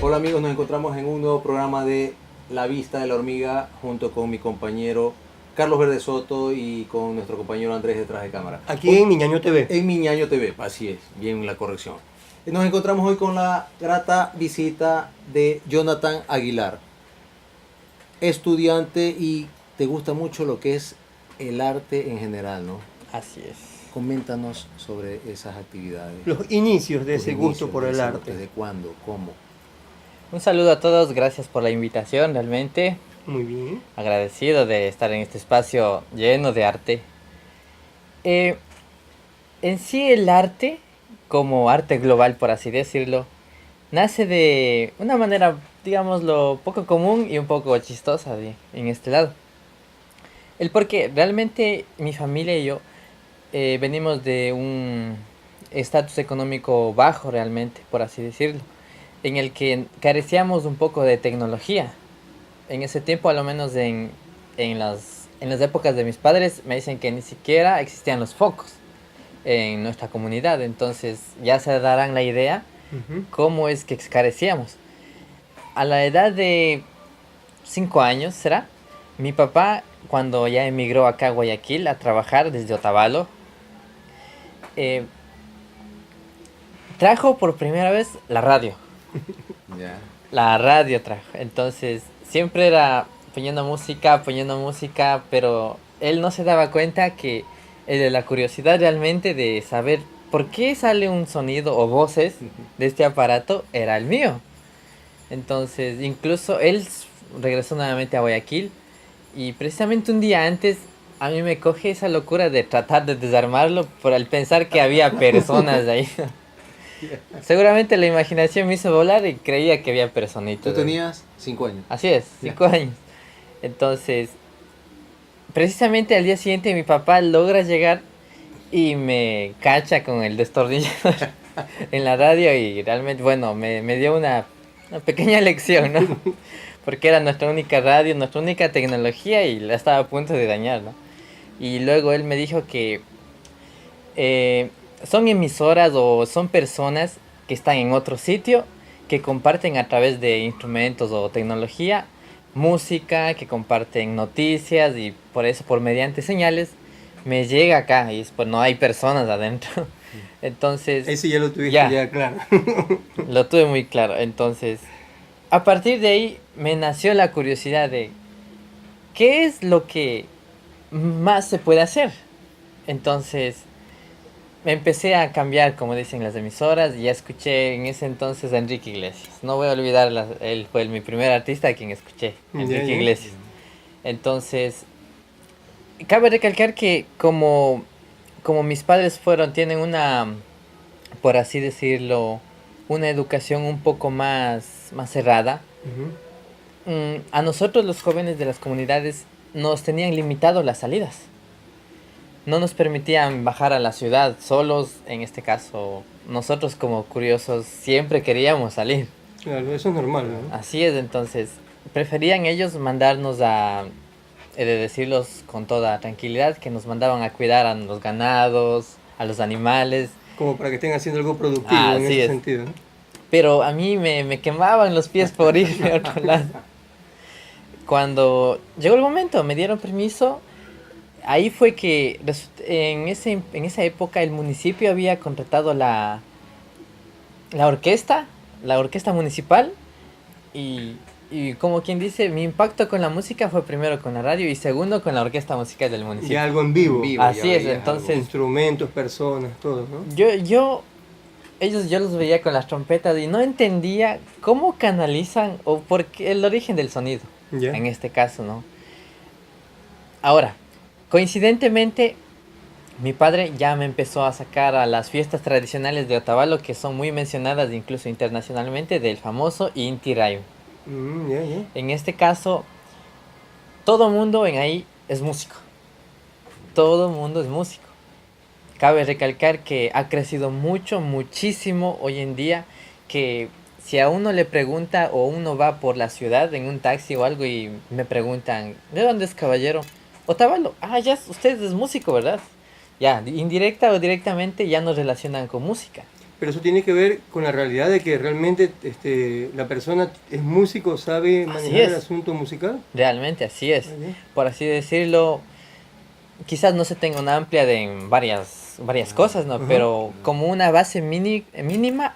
Hola amigos, nos encontramos en un nuevo programa de La Vista de la Hormiga junto con mi compañero Carlos Verde Soto y con nuestro compañero Andrés detrás de cámara. Aquí en Miñaño TV. En Miñaño TV, así es, bien la corrección. Nos encontramos hoy con la grata visita de Jonathan Aguilar, estudiante y te gusta mucho lo que es el arte en general, ¿no? Así es. Coméntanos sobre esas actividades. Los inicios de ese gusto por el arte. ¿Desde cuándo? ¿Cómo? Un saludo a todos, gracias por la invitación, realmente Muy bien. agradecido de estar en este espacio lleno de arte. En sí el arte, como arte global por así decirlo, nace de una manera, digámoslo, poco común y un poco chistosa en este lado. El porque realmente mi familia y yo venimos de un estatus económico bajo realmente, por así decirlo, en el que carecíamos un poco de tecnología. En ese tiempo, a lo menos en las épocas de mis padres, me dicen que ni siquiera existían los focos en nuestra comunidad. Entonces ya se darán la idea cómo es que carecíamos. A la edad de 5 años, ¿será? Mi papá, cuando ya emigró acá a Guayaquil a trabajar desde Otavalo, trajo por primera vez la radio. Ya. La radio trajo. Entonces, siempre era poniendo música, pero él no se daba cuenta que la curiosidad realmente de saber por qué sale un sonido o voces de este aparato era el mío. Entonces, incluso él regresó nuevamente a Guayaquil y precisamente un día antes a mí me coge esa locura de tratar de desarmarlo por el pensar que había personas ahí. Seguramente la imaginación me hizo volar y creía que había personitas. Tú tenías 5 años. Así es, 5 años. Entonces, precisamente al día siguiente mi papá logra llegar y me cacha con el destornillador en la radio y realmente, bueno, me dio una pequeña lección, ¿no? Porque era nuestra única radio, nuestra única tecnología y la estaba a punto de dañar, ¿no? Y luego él me dijo que son emisoras o son personas que están en otro sitio, que comparten a través de instrumentos o tecnología, música, que comparten noticias y por eso, por mediante señales, me llega acá y después no hay personas adentro. Entonces... Ese ya lo tuviste ya claro. Lo tuve muy claro. Entonces, a partir de ahí me nació la curiosidad de ¿qué es lo que más se puede hacer? Entonces me empecé a cambiar, como dicen las emisoras, y ya escuché en ese entonces a Enrique Iglesias. No voy a olvidar, él fue mi primer artista a quien escuché, Enrique Iglesias. Entonces, cabe recalcar que como mis padres tienen una, por así decirlo, una educación un poco más cerrada, a nosotros los jóvenes de las comunidades nos tenían limitado las salidas. No nos permitían bajar a la ciudad solos, en este caso nosotros como curiosos siempre queríamos salir. Claro, eso es normal, ¿no? Así es, entonces preferían ellos mandarnos he de decirlos con toda tranquilidad, que nos mandaban a cuidar a los ganados, a los animales. Como para que estén haciendo algo productivo en ese sentido, ¿no? Pero a mí me quemaban los pies por irme a otro lado. Cuando llegó el momento, me dieron permiso. Ahí fue que en esa época el municipio había contratado la orquesta municipal y como quien dice, mi impacto con la música fue primero con la radio y segundo con la orquesta musical del municipio. Y algo en vivo. Así es, entonces... Instrumentos, personas, todo, ¿no? Yo los veía con las trompetas y no entendía cómo canalizan o por qué el origen del sonido, en este caso, ¿no? Ahora, coincidentemente, mi padre ya me empezó a sacar a las fiestas tradicionales de Otavalo, que son muy mencionadas incluso internacionalmente, del famoso Inti Raymi. En este caso, todo mundo en ahí es músico. Todo mundo es músico. Cabe recalcar que ha crecido mucho, muchísimo hoy en día, que si a uno le pregunta o uno va por la ciudad en un taxi o algo y me preguntan, ¿de dónde es caballero? Otavalo, ya, usted es músico, ¿verdad? Ya, indirecta o directamente ya nos relacionan con música. Pero eso tiene que ver con la realidad de que realmente la persona es músico, sabe manejar el asunto musical. Realmente, así es. Por así decirlo, quizás no se tenga una amplia de varias cosas, ¿no? Pero como una base mínima,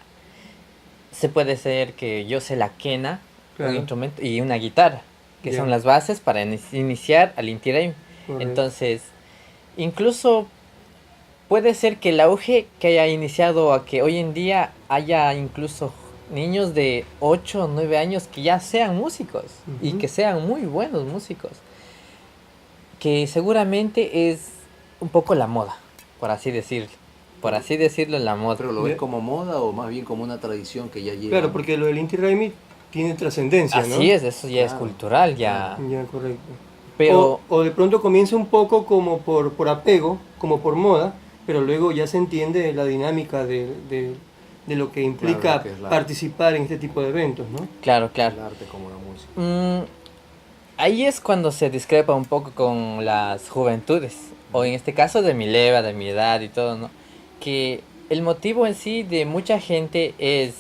se puede ser que yo sé la quena, un instrumento y una guitarra, que son las bases para iniciar al Inti Raymi. Entonces, incluso puede ser que el auge que haya iniciado a que hoy en día haya incluso niños de 8 o 9 años que ya sean músicos y que sean muy buenos músicos. Que seguramente es un poco la moda, por así decirlo. Por así decirlo, la moda. ¿Pero lo ves como moda o más bien como una tradición que ya lleva? Claro, porque lo del Inti Raymi tiene trascendencia, ¿no? Así es, eso ya es cultural, ya. Ya, correcto. Pero, o de pronto comienza un poco como por apego, como por moda, pero luego ya se entiende la dinámica de lo que implica participar en este tipo de eventos, ¿no? Claro. El arte como la música. Ahí es cuando se discrepa un poco con las juventudes, o en este caso de mi leva, de mi edad y todo, ¿no? Que el motivo en sí de mucha gente es,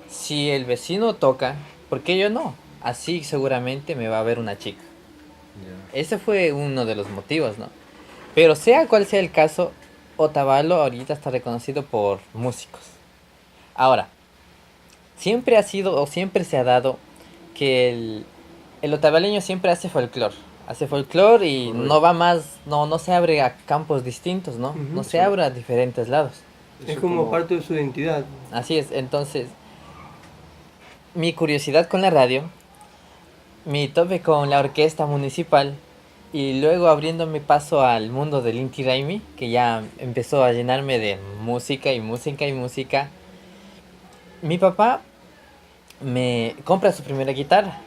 si el vecino toca, ¿por qué yo no? Así seguramente me va a ver una chica. Ese fue uno de los motivos, ¿no? Pero sea cual sea el caso, Otavalo ahorita está reconocido por músicos. Ahora, siempre ha sido o siempre se ha dado que el otavaleño siempre hace folclore. Hace folclore y no va más, no se abre a campos distintos, ¿no? No se abre a diferentes lados. Es como parte de su identidad. Así es, entonces, mi curiosidad con la radio, mi tope con la orquesta municipal y luego abriendo mi paso al mundo del Inti Raymi, que ya empezó a llenarme de música y música y música. Mi papá me compra su primera guitarra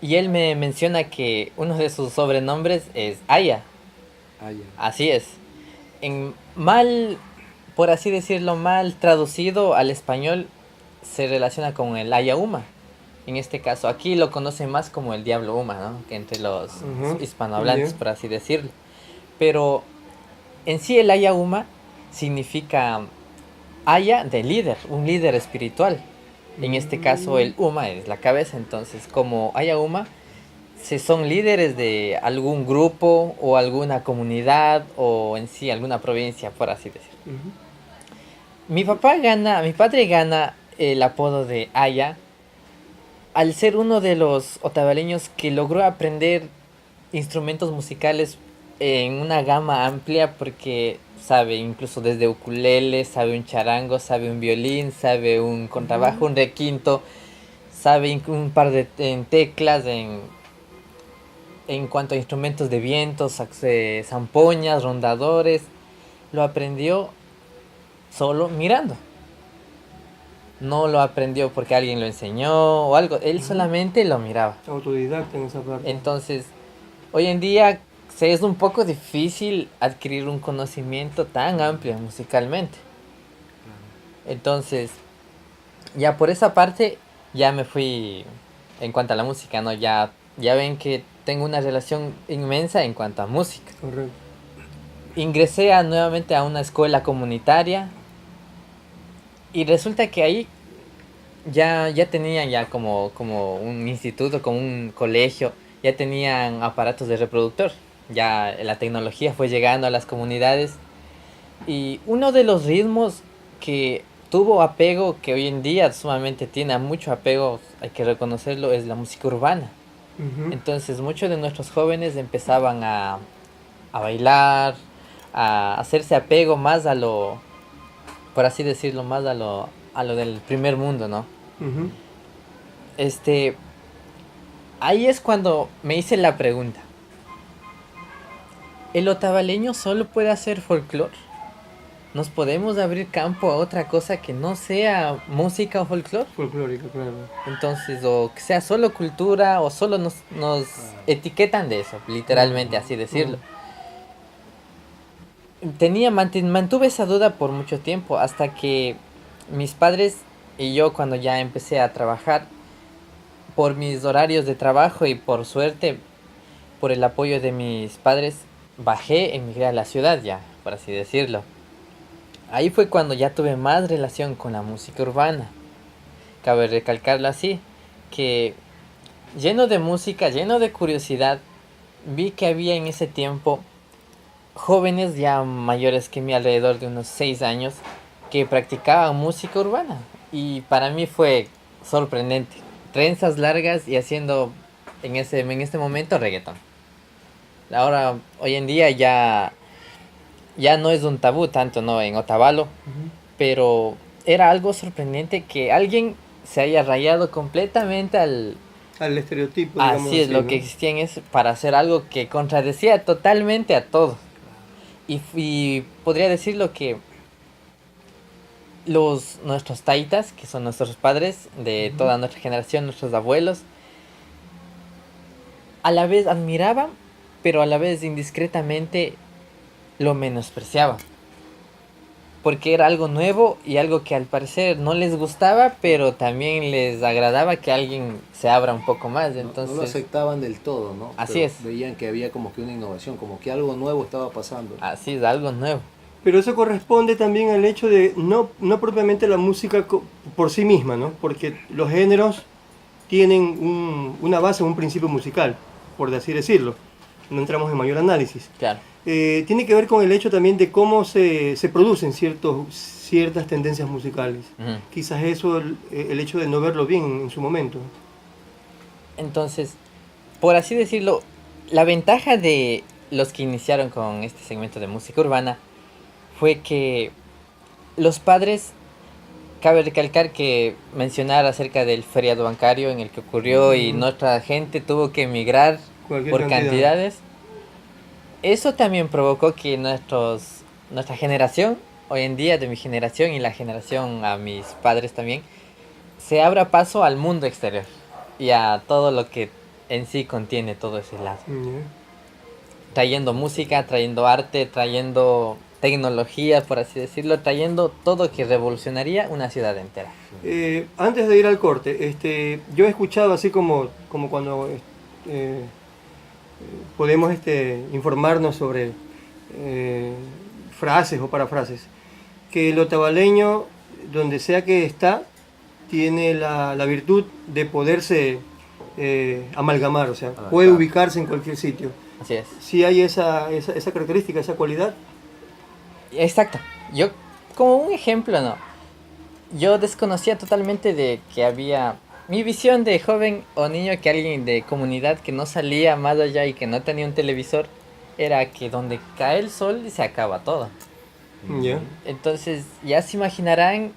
y él me menciona que uno de sus sobrenombres es Aya. Así es. Por así decirlo, mal traducido al español, se relaciona con el Ayahuama. En este caso, aquí lo conocen más como el Diablo Uma, ¿no? Que entre los hispanohablantes, por así decirlo. Pero en sí el Ayahuama significa Aya de líder, un líder espiritual. En este caso el Uma es la cabeza, entonces como Ayahuama son líderes de algún grupo o alguna comunidad o en sí alguna provincia, por así decirlo. Mi padre gana el apodo de Aya al ser uno de los otavaleños que logró aprender instrumentos musicales en una gama amplia, porque sabe incluso desde ukulele, sabe un charango, sabe un violín, sabe un contrabajo, un requinto, sabe un par de teclas en cuanto a instrumentos de viento, zampoñas, rondadores. Lo aprendió solo mirando. No lo aprendió porque alguien lo enseñó o algo. Él solamente lo miraba. Autodidacta en esa parte. Entonces, hoy en día es un poco difícil adquirir un conocimiento tan amplio musicalmente. Entonces, ya por esa parte, ya me fui en cuanto a la música, ¿no? Ya ven que tengo una relación inmensa en cuanto a música. Correcto. Ingresé nuevamente a una escuela comunitaria. Y resulta que ahí ya tenían ya como un instituto, como un colegio, ya tenían aparatos de reproductor. Ya la tecnología fue llegando a las comunidades. Y uno de los ritmos que tuvo apego, que hoy en día sumamente tiene mucho apego, hay que reconocerlo, es la música urbana. Entonces muchos de nuestros jóvenes empezaban a bailar, a hacerse apego más a lo, por así decirlo, más a lo del primer mundo, ¿no? Ahí es cuando me hice la pregunta: ¿el otavaleño solo puede hacer folclore? nos podemos abrir campo a otra cosa que no sea música o folclore. Folclórica, claro. Entonces, o que sea solo cultura o solo nos etiquetan de eso, literalmente así decirlo. Mantuve esa duda por mucho tiempo hasta que mis padres y yo, cuando ya empecé a trabajar, por mis horarios de trabajo y por suerte, por el apoyo de mis padres, emigré a la ciudad ya, por así decirlo. Ahí fue cuando ya tuve más relación con la música urbana. Cabe recalcarlo así, que lleno de música, lleno de curiosidad, vi que había en ese tiempo jóvenes ya mayores que mí, alrededor de unos 6 años, que practicaban música urbana. Y para mí fue sorprendente. Trenzas largas y haciendo en este momento reggaetón. Ahora, hoy en día ya no es un tabú tanto, ¿no? En Otavalo, pero era algo sorprendente que alguien se haya rayado completamente al estereotipo, digamos así es, lo ¿no? que existía en eso, para hacer algo que contradecía totalmente a todo. Y podría decirlo que nuestros taitas, que son nuestros padres de toda nuestra generación, nuestros abuelos, a la vez admiraban, pero a la vez indiscretamente lo menospreciaban. Porque era algo nuevo y algo que al parecer no les gustaba, pero también les agradaba que alguien se abra un poco más. Entonces, no lo aceptaban del todo, ¿no? Así pero es. Veían que había como que una innovación, como que algo nuevo estaba pasando. Así es, algo nuevo. Pero eso corresponde también al hecho de no propiamente la música por sí misma, ¿no? Porque los géneros tienen una base, un principio musical, por así decirlo. No entramos en mayor análisis. Claro. Tiene que ver con el hecho también de cómo se producen ciertas tendencias musicales. Quizás eso, el hecho de no verlo bien en su momento. Entonces, por así decirlo, la ventaja de los que iniciaron con este segmento de música urbana fue que los padres, cabe recalcar que mencionar acerca del feriado bancario en el que ocurrió y nuestra gente tuvo que emigrar por cantidades. Eso también provocó que nuestra generación, hoy en día de mi generación y la generación a mis padres también, se abra paso al mundo exterior y a todo lo que en sí contiene todo ese lado. Trayendo música, trayendo arte, trayendo tecnología, por así decirlo, trayendo todo que revolucionaría una ciudad entera. Antes de ir al corte, yo he escuchado así como cuando podemos informarnos sobre frases o parafrases, que el otavaleño, donde sea que está, tiene la virtud de poderse amalgamar, o sea, puede ubicarse en cualquier sitio. Así es. Sí hay esa característica, esa cualidad. Exacto. Yo, como un ejemplo, ¿no? Yo desconocía totalmente de que había... Mi visión de joven o niño, que alguien de comunidad que no salía más allá y que no tenía un televisor, era que donde cae el sol se acaba todo. Yeah. Entonces ya se imaginarán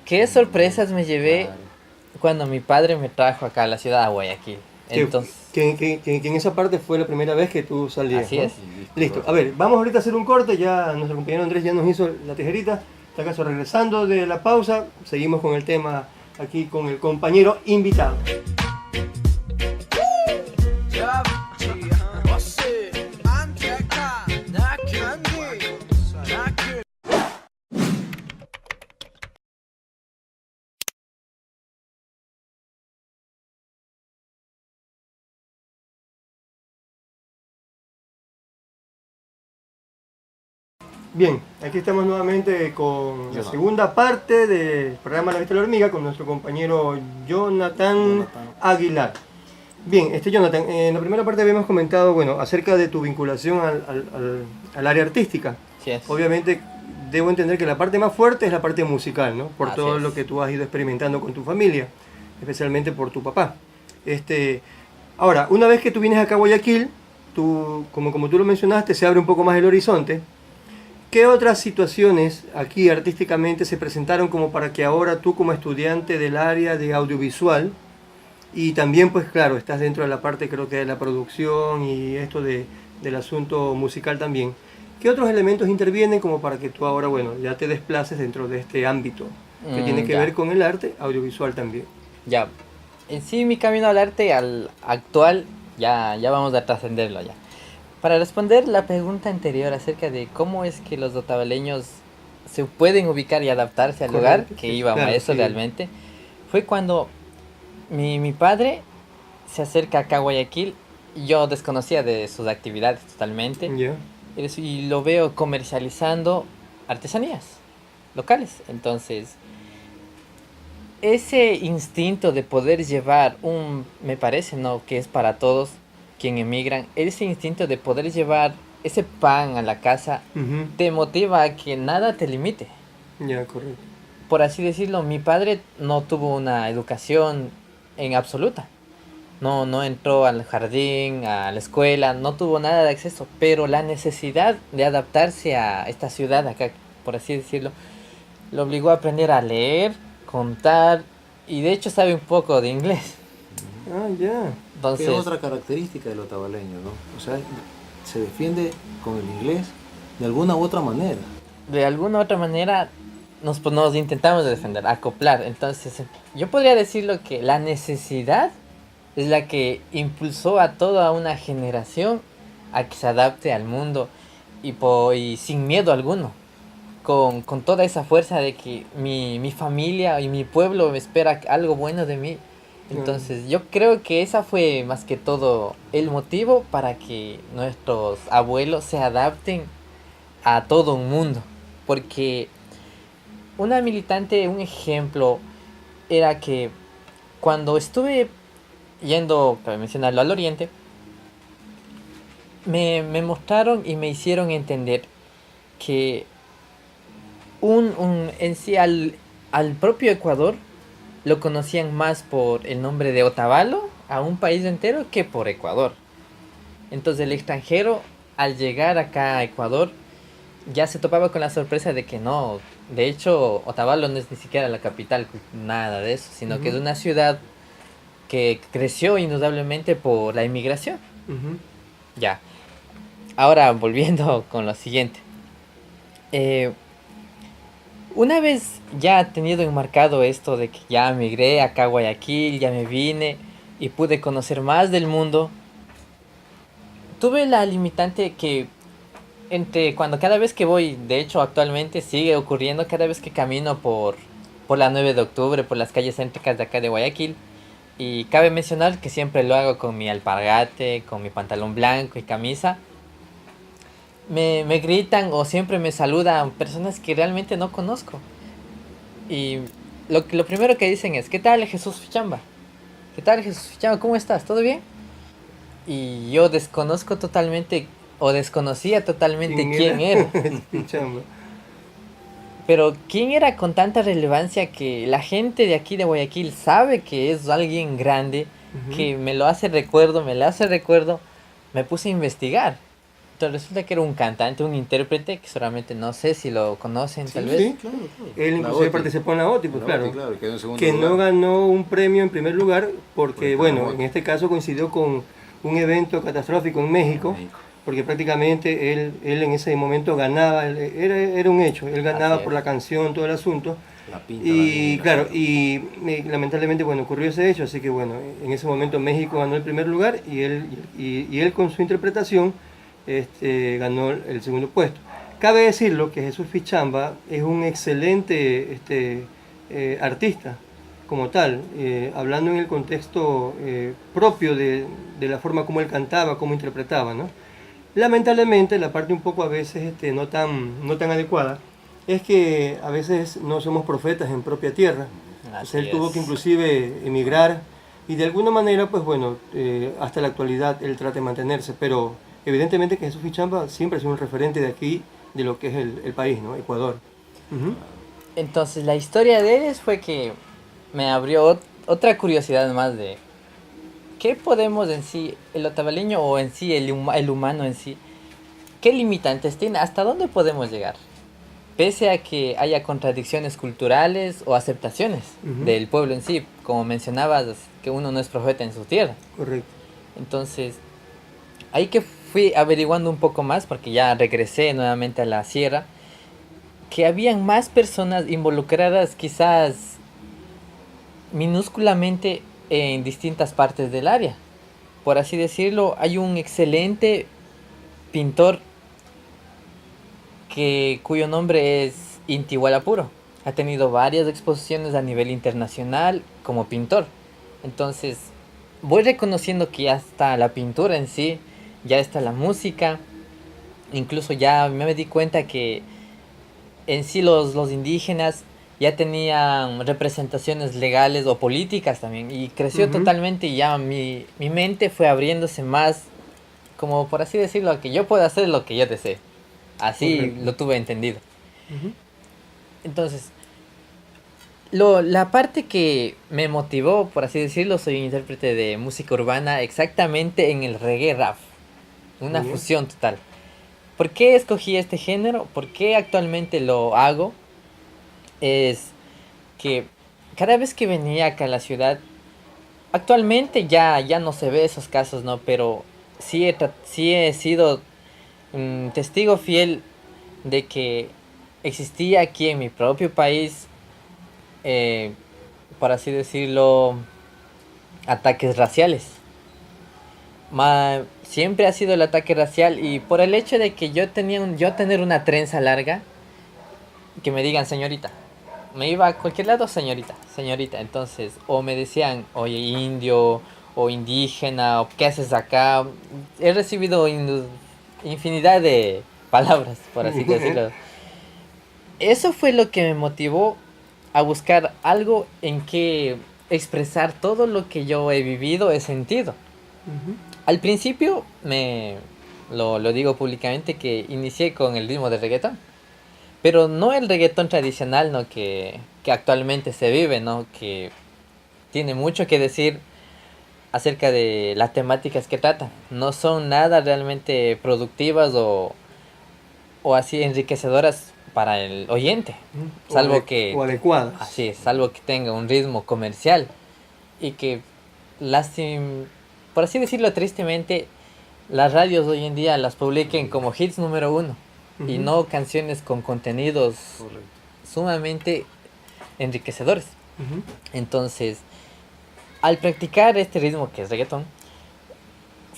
qué sorpresas me llevé cuando mi padre me trajo acá a la ciudad de Guayaquil. Entonces, que en esa parte fue la primera vez que tú salías. Así ¿no? es. Listo. A ver, vamos ahorita a hacer un corte. Ya nuestro compañero Andrés ya nos hizo la tijerita. En este caso, regresando de la pausa, seguimos con el tema aquí con el compañero invitado. Bien, aquí estamos nuevamente con la segunda parte del programa La Vista de la Hormiga con nuestro compañero Jonathan Aguilar. Bien, Jonathan, en la primera parte habíamos comentado, acerca de tu vinculación al área artística. Sí es. Obviamente, debo entender que la parte más fuerte es la parte musical, ¿no? Por todo lo que tú has ido experimentando con tu familia, especialmente por tu papá. Ahora, una vez que tú vienes acá a Guayaquil, como tú lo mencionaste, se abre un poco más el horizonte. ¿Qué otras situaciones aquí artísticamente se presentaron como para que ahora tú, como estudiante del área de audiovisual, y también pues claro, estás dentro de la parte creo que de la producción y esto del asunto musical también, ¿Qué otros elementos intervienen como para que tú ahora, bueno, ya te desplaces dentro de este ámbito que tiene que Ya. ver con el arte audiovisual también? Ya, en sí mi camino al arte al actual ya vamos a trascenderlo ya. Para responder la pregunta anterior acerca de cómo es que los otavaleños se pueden ubicar y adaptarse al lugar, Correcto, que sí, íbamos claro, a eso sí. realmente, fue cuando mi padre se acerca acá a Guayaquil. Yo desconocía de sus actividades totalmente Ya. y lo veo comercializando artesanías locales. Entonces, ese instinto de poder llevar me parece, ¿no? Que es para todos quien emigran, ese instinto de poder llevar ese pan a la casa Ujú. te motiva a que nada te limite. Ya, correcto. Por así decirlo, mi padre no tuvo una educación en absoluta. No entró al jardín, a la escuela, no tuvo nada de acceso, pero la necesidad de adaptarse a esta ciudad acá, por así decirlo, lo obligó a aprender a leer, contar y de hecho sabe un poco de inglés. Ah, ya. Que es Entonces, otra característica del otavaleño, ¿no? O sea, se defiende con el inglés de alguna u otra manera. de alguna u otra manera nos intentamos de defender, acoplar. Entonces, yo podría decirlo que la necesidad es la que impulsó a toda una generación a que se adapte al mundo y sin miedo alguno. Con toda esa fuerza de que mi familia y mi pueblo me espera algo bueno de mí. Entonces yo creo que esa fue más que todo el motivo para que nuestros abuelos se adapten a todo un mundo. Porque una militante, un ejemplo, era que cuando estuve yendo, para mencionarlo, al oriente, me mostraron y me hicieron entender que en sí al propio Ecuador lo conocían más por el nombre de Otavalo a un país entero que por Ecuador. Entonces el extranjero al llegar acá a Ecuador ya se topaba con la sorpresa de que no, de hecho Otavalo no es ni siquiera la capital, nada de eso, sino que es una ciudad que creció indudablemente por la inmigración. Ujú. Ya, ahora volviendo con lo siguiente. Una vez ya tenido enmarcado esto de que ya migré acá a Guayaquil, ya me vine y pude conocer más del mundo, tuve la limitante que entre cuando cada vez que voy, de hecho actualmente sigue ocurriendo cada vez que camino por la 9 de octubre, por las calles céntricas de acá de Guayaquil, y cabe mencionar que siempre lo hago con mi alpargate, con mi pantalón blanco y camisa. Me gritan o siempre me saludan personas que realmente no conozco. Y lo primero que dicen es, ¿qué tal Jesús Fichamba? ¿Qué tal Jesús Fichamba? ¿Cómo estás? ¿Todo bien? Y yo desconozco totalmente o desconocía totalmente quién era. Chamba. Pero quién era con tanta relevancia que la gente de aquí de Guayaquil sabe que es alguien grande, Ujú. que me lo hace recuerdo, me lo hace recuerdo. Me puse a investigar. Entonces resulta que era un cantante, un intérprete, que solamente no sé si lo conocen, tal vez. Sí. Claro, claro. Él La inclusive OTI. participó en la OTI, pues La claro. OTI, claro, quedó en segundo Que no lugar. ganó un premio en primer lugar porque, Por el bueno, terremoto. en este caso coincidió con un evento catastrófico en México, México. porque prácticamente él en ese momento ganaba, era un hecho, él ganaba Así por es. la canción, todo el asunto. La pinta. la Y negra, claro, ¿no? y lamentablemente, bueno, ocurrió ese hecho, así que bueno, en ese momento México ganó el primer lugar y él con su interpretación ganó el segundo puesto. Cabe decirlo que Jesús Fichamba es un excelente artista como tal, hablando en el contexto propio de la forma como él cantaba, como interpretaba, ¿no? Lamentablemente, la parte un poco a veces no tan adecuada es que a veces no somos profetas en propia tierra. Entonces, él tuvo que inclusive emigrar y de alguna manera, pues bueno, hasta la actualidad él trata de mantenerse, pero evidentemente que Jesús Fichamba siempre ha sido un referente de aquí, de lo que es el país, ¿no? Ecuador. Ujú. Entonces la historia de él fue que me abrió otra curiosidad más de qué podemos en sí, el otavaleño o en sí el humano en sí, qué limitantes tiene, hasta dónde podemos llegar, pese a que haya contradicciones culturales o aceptaciones Ujú. del pueblo en sí, como mencionabas que uno no es profeta en su tierra. Correcto. Entonces, ahí qué fui averiguando un poco más, porque ya regresé nuevamente a la sierra, que habían más personas involucradas quizás minúsculamente en distintas partes del área. Por así decirlo, hay un excelente pintor cuyo nombre es Inti Hualapuro. Ha tenido varias exposiciones a nivel internacional como pintor. Entonces, voy reconociendo que ya está la pintura en sí, ya está la música. Incluso ya me di cuenta que en sí los indígenas ya tenían representaciones legales o políticas también. Y creció totalmente y ya mi mente fue abriéndose más, como por así decirlo, que yo puedo hacer lo que yo desee. Así Correcto. lo tuve entendido. Ujú. Entonces, la parte que me motivó, por así decirlo, soy un intérprete de música urbana exactamente en el reggae rap. Una Bien. fusión total. ¿Por qué escogí este género? ¿Por qué actualmente lo hago? Es que cada vez que venía acá a la ciudad, actualmente ya no se ve esos casos, ¿no? Pero sí he sido testigo fiel de que existía aquí en mi propio país, eh, por así decirlo, ataques raciales. Siempre ha sido el ataque racial y por el hecho de que yo tener una trenza larga, que me digan señorita. Me iba a cualquier lado, señorita, señorita. Entonces, o me decían, oye, indio, o indígena, o qué haces acá. He recibido infinidad de palabras, por así decirlo. Eso fue lo que me motivó a buscar algo en que expresar todo lo que yo he vivido, he sentido. Ujú. Al principio, lo digo públicamente, que inicié con el ritmo de reggaetón. Pero no el reggaetón tradicional, ¿no? Que actualmente se vive, ¿no? Que tiene mucho que decir acerca de las temáticas que trata. No son nada realmente productivas o así enriquecedoras para el oyente. Salvo O que, adecuadas. así es, salvo que tenga un ritmo comercial. Y que, por así decirlo tristemente, las radios hoy en día las publiquen como hits número uno. Y Ujú. no canciones con contenidos Correcto. sumamente enriquecedores. Ujú. Entonces, al practicar este ritmo que es reggaetón,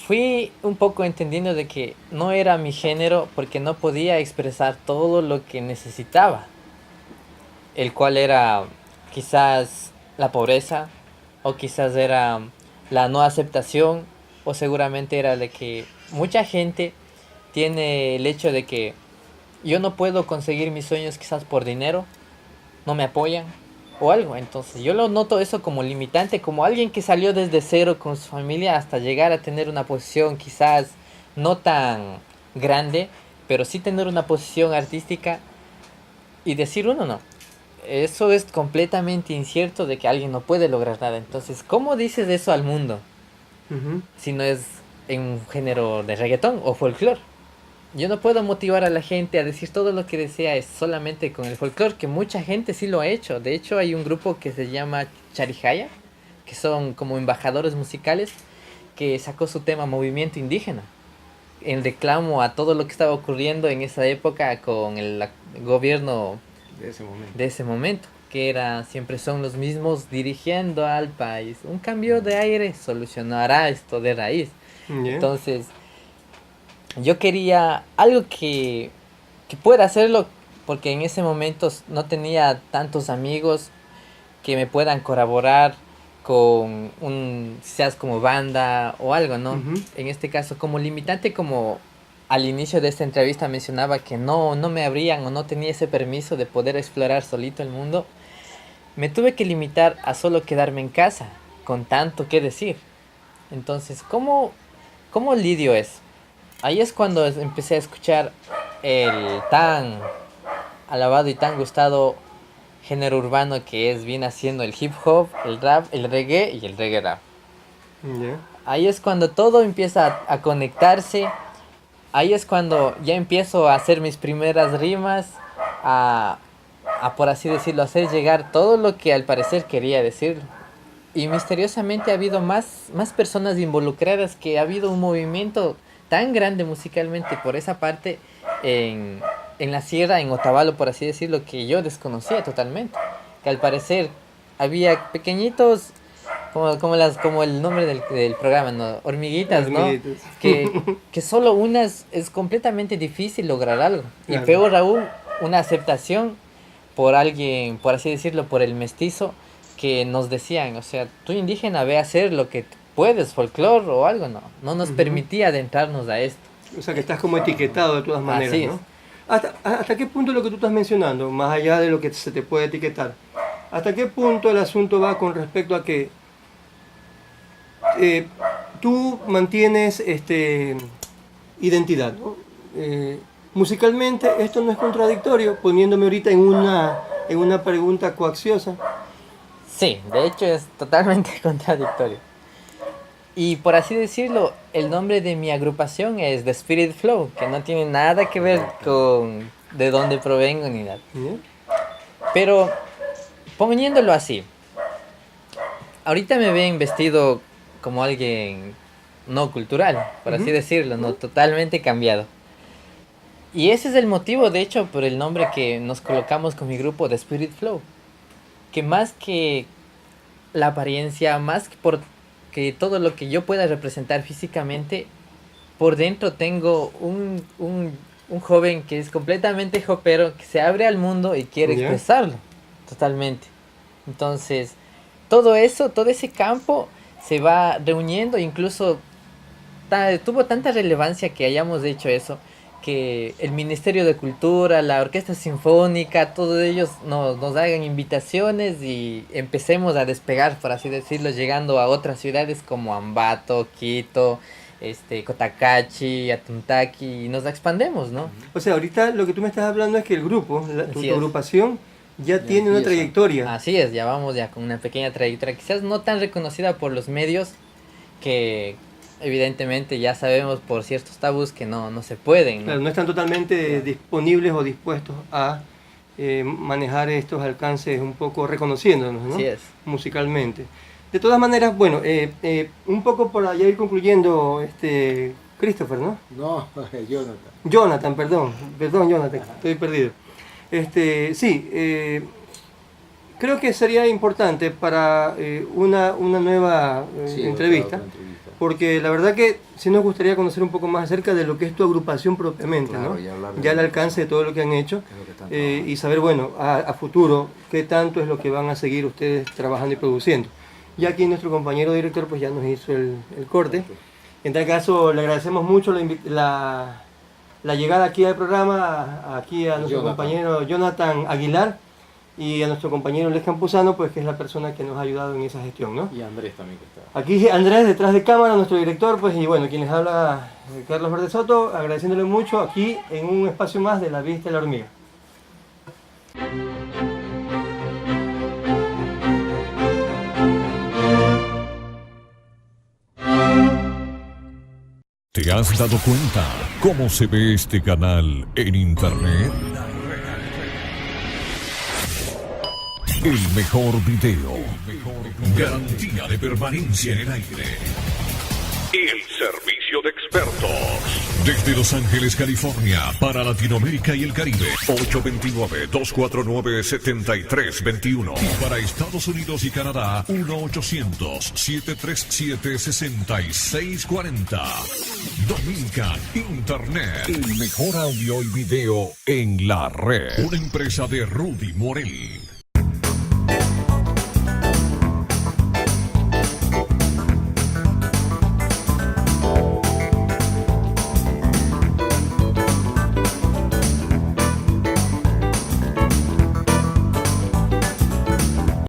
fui un poco entendiendo de que no era mi género porque no podía expresar todo lo que necesitaba, el cual era quizás la pobreza, o quizás era la no aceptación, o seguramente era de que mucha gente tiene el hecho de que yo no puedo conseguir mis sueños quizás por dinero, no me apoyan o algo. Entonces yo lo noto eso como limitante, como alguien que salió desde cero con su familia hasta llegar a tener una posición quizás no tan grande, pero sí tener una posición artística y decir uno no. Eso es completamente incierto de que alguien no puede lograr nada. Entonces, ¿cómo dices eso al mundo Ujú. si no es en un género de reggaetón o folclore? Yo no puedo motivar a la gente a decir todo lo que desea es solamente con el folclore, que mucha gente sí lo ha hecho. De hecho, hay un grupo que se llama Charijaya, que son como embajadores musicales, que sacó su tema Movimiento Indígena, en reclamo a todo lo que estaba ocurriendo en esa época con el gobierno De ese momento. de ese momento, que era siempre son los mismos dirigiendo al país. Un cambio de aire solucionará esto de raíz. Ya. Entonces, yo quería algo que pueda hacerlo porque en ese momento no tenía tantos amigos que me puedan colaborar con seas como banda o algo, ¿no? Ujú. En este caso como limitante, como al inicio de esta entrevista mencionaba que no me abrían o no tenía ese permiso de poder explorar solito el mundo, me tuve que limitar a solo quedarme en casa con tanto que decir. Entonces, ¿cómo lidio eso? Ahí es cuando empecé a escuchar el tan alabado y tan gustado género urbano que viene haciendo el hip hop, el rap, el reggae y el reggae rap. Ya. Ahí es cuando todo empieza a conectarse. Ahí es cuando ya empiezo a hacer mis primeras rimas, a, por así decirlo, hacer llegar todo lo que al parecer quería decir. Y misteriosamente ha habido más personas involucradas, que ha habido un movimiento tan grande musicalmente por esa parte en la sierra, en Otavalo, por así decirlo, que yo desconocía totalmente. Que al parecer había pequeñitos, como el nombre del programa, ¿no? Hormiguitas, ¿no? Hormiguitas. Que solo unas es completamente difícil lograr algo. Claro. Y peor aún, una aceptación por alguien, por así decirlo, por el mestizo, que nos decían, o sea, tú indígena ve a hacer lo que puedes, folclore o algo, no nos permitía adentrarnos a esto. O sea, que estás como etiquetado de todas maneras, Así ¿no? es. ¿Hasta qué punto lo que tú estás mencionando, más allá de lo que se te puede etiquetar, hasta qué punto el asunto va con respecto a que tú mantienes identidad, ¿no? Musicalmente esto no es contradictorio, poniéndome ahorita en una pregunta coacciosa. Sí, de hecho es totalmente contradictorio. Y por así decirlo, el nombre de mi agrupación es The Spirit Flow, que no tiene nada que ver con de dónde provengo ni nada. ¿Sí? Pero poniéndolo así, ahorita me ven vestido como alguien no cultural, por así decirlo, no totalmente cambiado. Y ese es el motivo, de hecho, por el nombre que nos colocamos con mi grupo de Spirit Flow. Que más que la apariencia, más que por que todo lo que yo pueda representar físicamente, por dentro tengo un joven que es completamente jopero, que se abre al mundo y quiere Ya. expresarlo totalmente. Entonces, todo eso, todo ese campo se va reuniendo, incluso tuvo tanta relevancia que hayamos hecho eso, que el Ministerio de Cultura, la Orquesta Sinfónica, todos ellos nos hagan invitaciones y empecemos a despegar, por así decirlo, llegando a otras ciudades como Ambato, Quito, Cotacachi, Atuntaqui, y nos expandemos, ¿no? O sea, ahorita lo que tú me estás hablando es que el grupo, tu Así es. agrupación, ya tiene una empieza. trayectoria. Así es, ya vamos ya con una pequeña trayectoria, quizás no tan reconocida por los medios, que evidentemente ya sabemos por ciertos tabús que no se pueden, ¿no? Claro, no están totalmente disponibles o dispuestos a manejar estos alcances un poco reconociéndonos, ¿no? Así es. Musicalmente. De todas maneras, bueno, un poco para ya ir concluyendo, Christopher, ¿no? No, Jonathan. Jonathan, perdón, Jonathan, estoy perdido. Sí, creo que sería importante para una nueva entrevista, porque la verdad que sí nos gustaría conocer un poco más acerca de lo que es tu agrupación propiamente, Claro, ¿no? y hablar Ya el de alcance de todo lo que han hecho, lo que tanto y saber, bueno, a futuro, qué tanto es lo que van a seguir ustedes trabajando y produciendo. Ya aquí nuestro compañero director pues ya nos hizo el corte. En tal caso, le agradecemos mucho la llegada aquí al programa, aquí a nuestro compañero Jonathan Aguilar y a nuestro compañero Les Campuzano, pues que es la persona que nos ha ayudado en esa gestión, ¿no? Y Andrés también que está. Aquí Andrés detrás de cámara, nuestro director, pues y bueno, quien les habla, Carlos Verde Soto, agradeciéndole mucho aquí en un espacio más de La Vista de la Hormiga. ¿Te has dado cuenta cómo se ve este canal en internet? El mejor video. Garantía de permanencia en el aire. El servicio de expertos. Desde Los Ángeles, California, para Latinoamérica y el Caribe. 829-249-7321. Y para Estados Unidos y Canadá, 1-800-737-6640. Dominican Internet. El mejor audio y video en la red. Una empresa de Rudy Morel.